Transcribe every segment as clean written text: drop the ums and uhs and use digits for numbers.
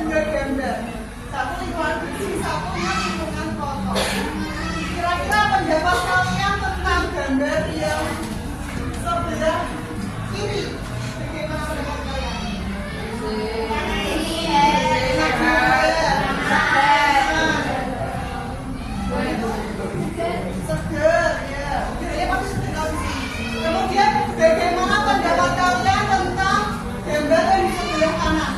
tiga gender. Satu lingkungan bersih, satunya lingkungan kotor. Kira-kira pendapat kalian tentang gambar yang sebelah kiri? Bagaimana pendapat kalian? Seger, ya. Kiranya pasti seger sih. Kemudian bagaimana pendapat kalian tentang gambar yang di sebelah kanan?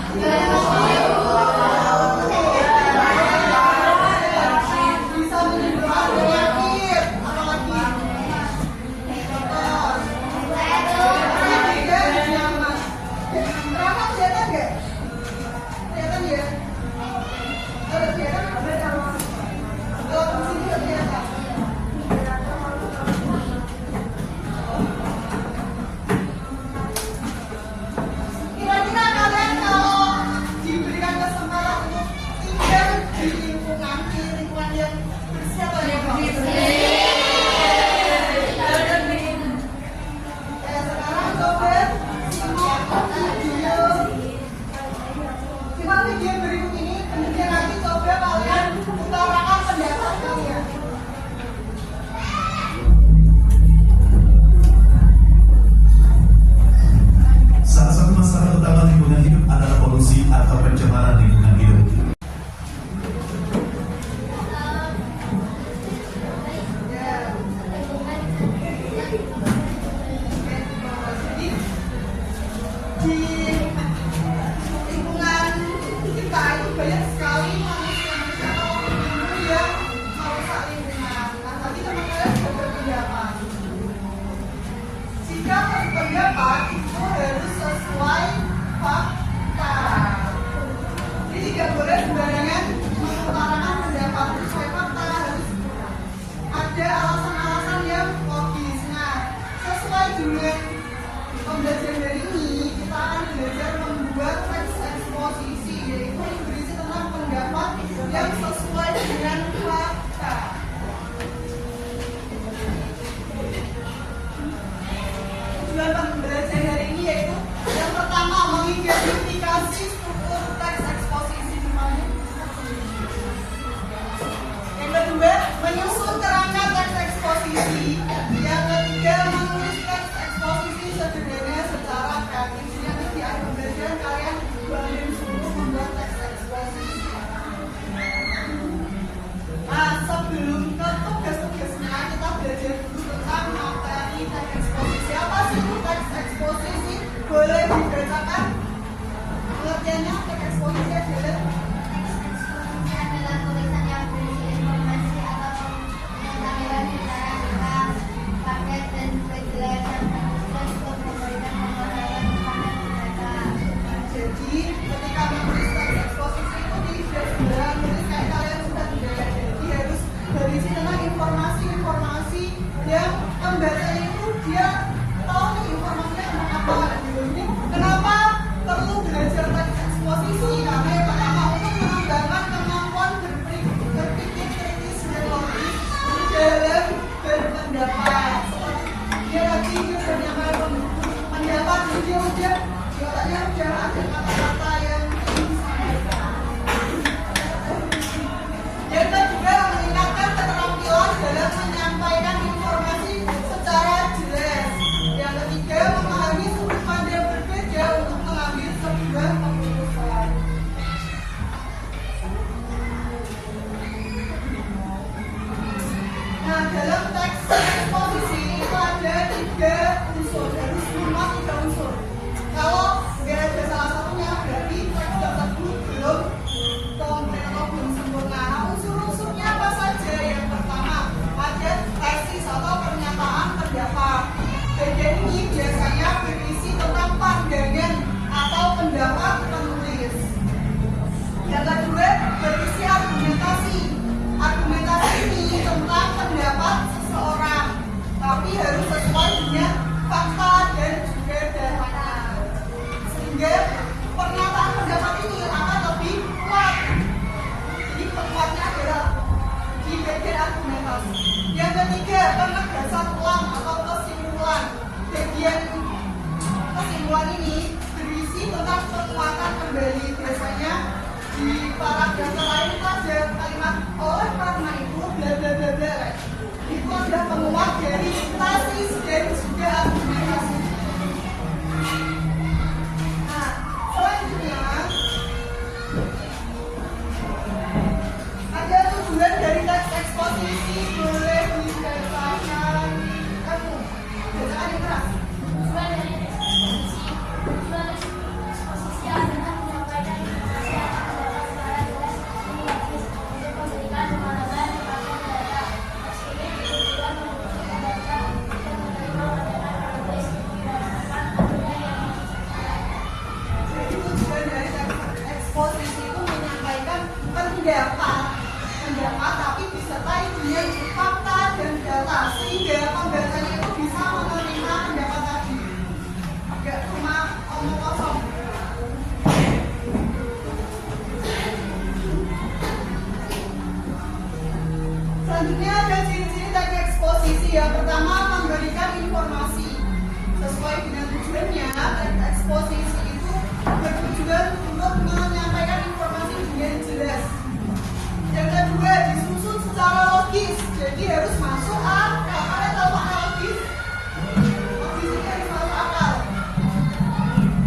Bisa menimbulkan penyakit, apalagi kotor. Terasa kelihatan nggak? Kelihatan ya? Kalau kelihatan apa? Kalau di sini nggak kelihatan. Kira-kira kalian kalau diberikan kesempatan untuk tinggal di lingkungan yang bersih atau yang bersih? Sekarang coba simak video berikut ini, kemudian nanti coba kalian utarakan pendapat kalian. Salah satu masalah utama lingkungan hidup adalah polusi atau pencemaran lingkungan hidup. Di lingkungan kita itu banyak sekali manusia-manusia yang merusak lingkungan. Nah, tadi teman-teman sudah berpendapat. Jika berpendapat itu harus sesuai fakta. Jadi tidak boleh sembarangan mengutarakan pendapat sesuai fakta, harus ada alasan-alasan yang logis. Nah, sesuai dengan pembelajaran dari ini, kita akan belajar membuat teks eksposisi, yaitu yang berisi tentang pendapat yang sesuai dengan fakta. Tujuan pembelajaran hari ini yaitu yang pertama, mengidentifikasi struktur teks eksposisi. Dimana paragraf lain itu ada kalimat oleh karena itu bla bla bla bla. Itu adalah penguat dari tesis dan juga argumentasi. Nah, selanjutnya ada tujuan dari teks eksposisi boleh dibacakan kamu bacaan yang keras. Tujuan dari eksposisi adalah menyampaikan informasi akan dapat secara jelas menjelaskan untuk memberikan pemahaman kepada data. Teks ini bertujuan menunjukkan data dan menerima pandangan penulis berdasarkan aturan yang ditetapkan. Jadi tujuan dari teks eksposisi itu menyampaikan pendapat tapi disertai dengan fakta dan data sehingga pembacanya itu bisa menerima pendapat tadi. Gak cuma omong kosong. Selanjutnya ada ciri-ciri teks eksposisi. Yang pertama memberikan informasi sesuai dengan tujuannya. Teks eksposisi itu bertujuan untuk menyampaikan informasi dengan jelas. Yang kedua disusun secara logis, jadi harus masuk akal. Kalian tahu makna logis? Logis itu harus masuk akal.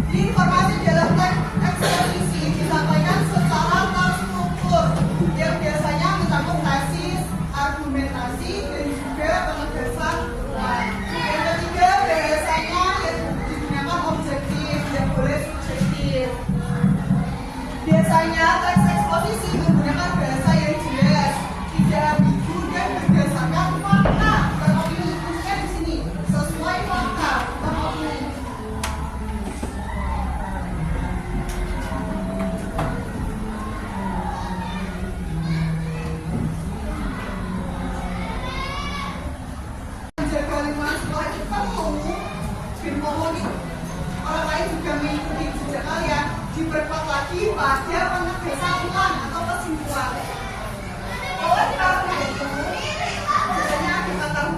Jadi informasi dalam teks eksposisi disampaikan secara terstruktur yang biasanya mencakup tesis, argumentasi, dan juga penegasan ulang. Yang ketiga bahasanya yang digunakan objektif, yang boleh subjektif. Biasanya teks eksposisi menggunakan bahasa yang jelas, tidak ambigu dan berdasarkan fakta dan opini. Khususnya di sini sesuai fakta dan opini. Menjaga lingkungan sekolah itu kan ngomong orang lain juga mengikuti jejak kalian. Diperkuat lagi pada penegasan ulang atau kesimpulan. Oleh karena itu, biasanya kita tahu.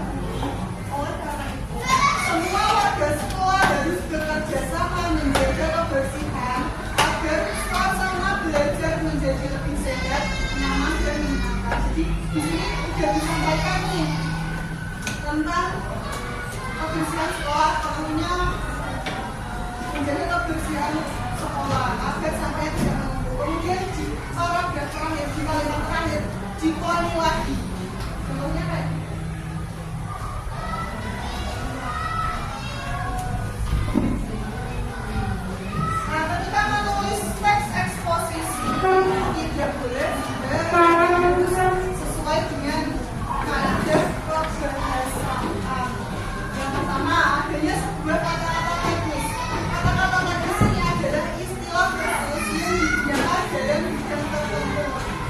Oleh karena itu, semua warga sekolah harus bekerja sama menjaga kebersihan agar suasana belajar menjadi lebih sehat, nyaman dan menyenangkan. Jadi di sini sudah disampaikan nih tentang kebersihan sekolah, perlunya menjaga kebersihan sekolah agar sampai tidak menunggu. Kemudian di paragraf terakhir, di kalimat terakhir dikuali lagi. Contohnya kayak nah, ketika menulis teks eksposisi tidak boleh sesuai dengan kaidah kebahasaan. Yang pertama adanya sebuah kata-kata teknis. Kata-kata teknis ini adalah istilah khusus yang digunakan dalam bidang tertentu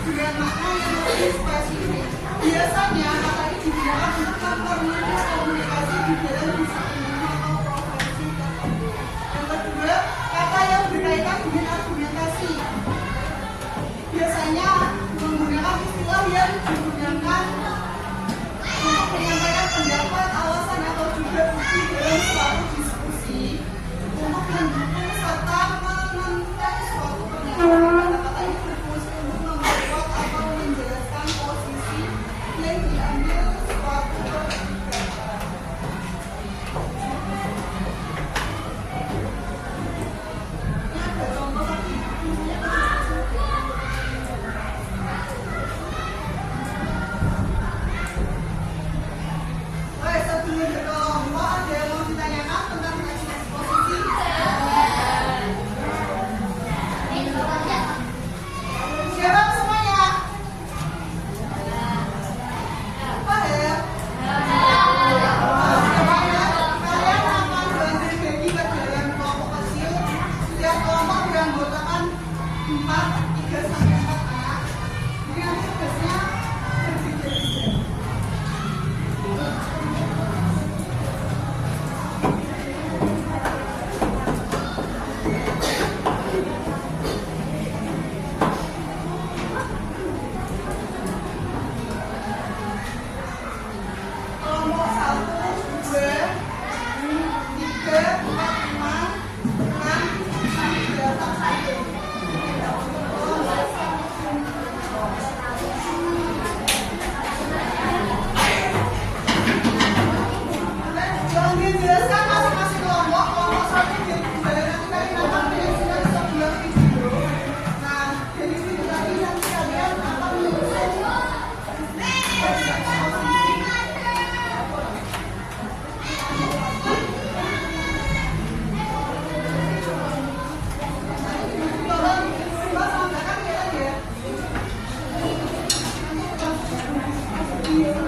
dengan makna yang lebih spesifik. Biasanya kata ini digunakan untuk mempermudah komunikasi di dalam disiplin atau profesi tertentu. Yang kedua, kata yang berkaitan dengan argumentasi. Biasanya menggunakan istilah yang digunakan untuk menyampaikan pendapat, alasan atau juga bukti dalam suatu diskusi untuk mendukung serta menentang suatu pernyataan. Kata-kata ini berfungsi untuk memperkuat atau menjelaskan posisi yang diambil suatu pernyataan. Ini ada contoh lagi. Oke, Iya.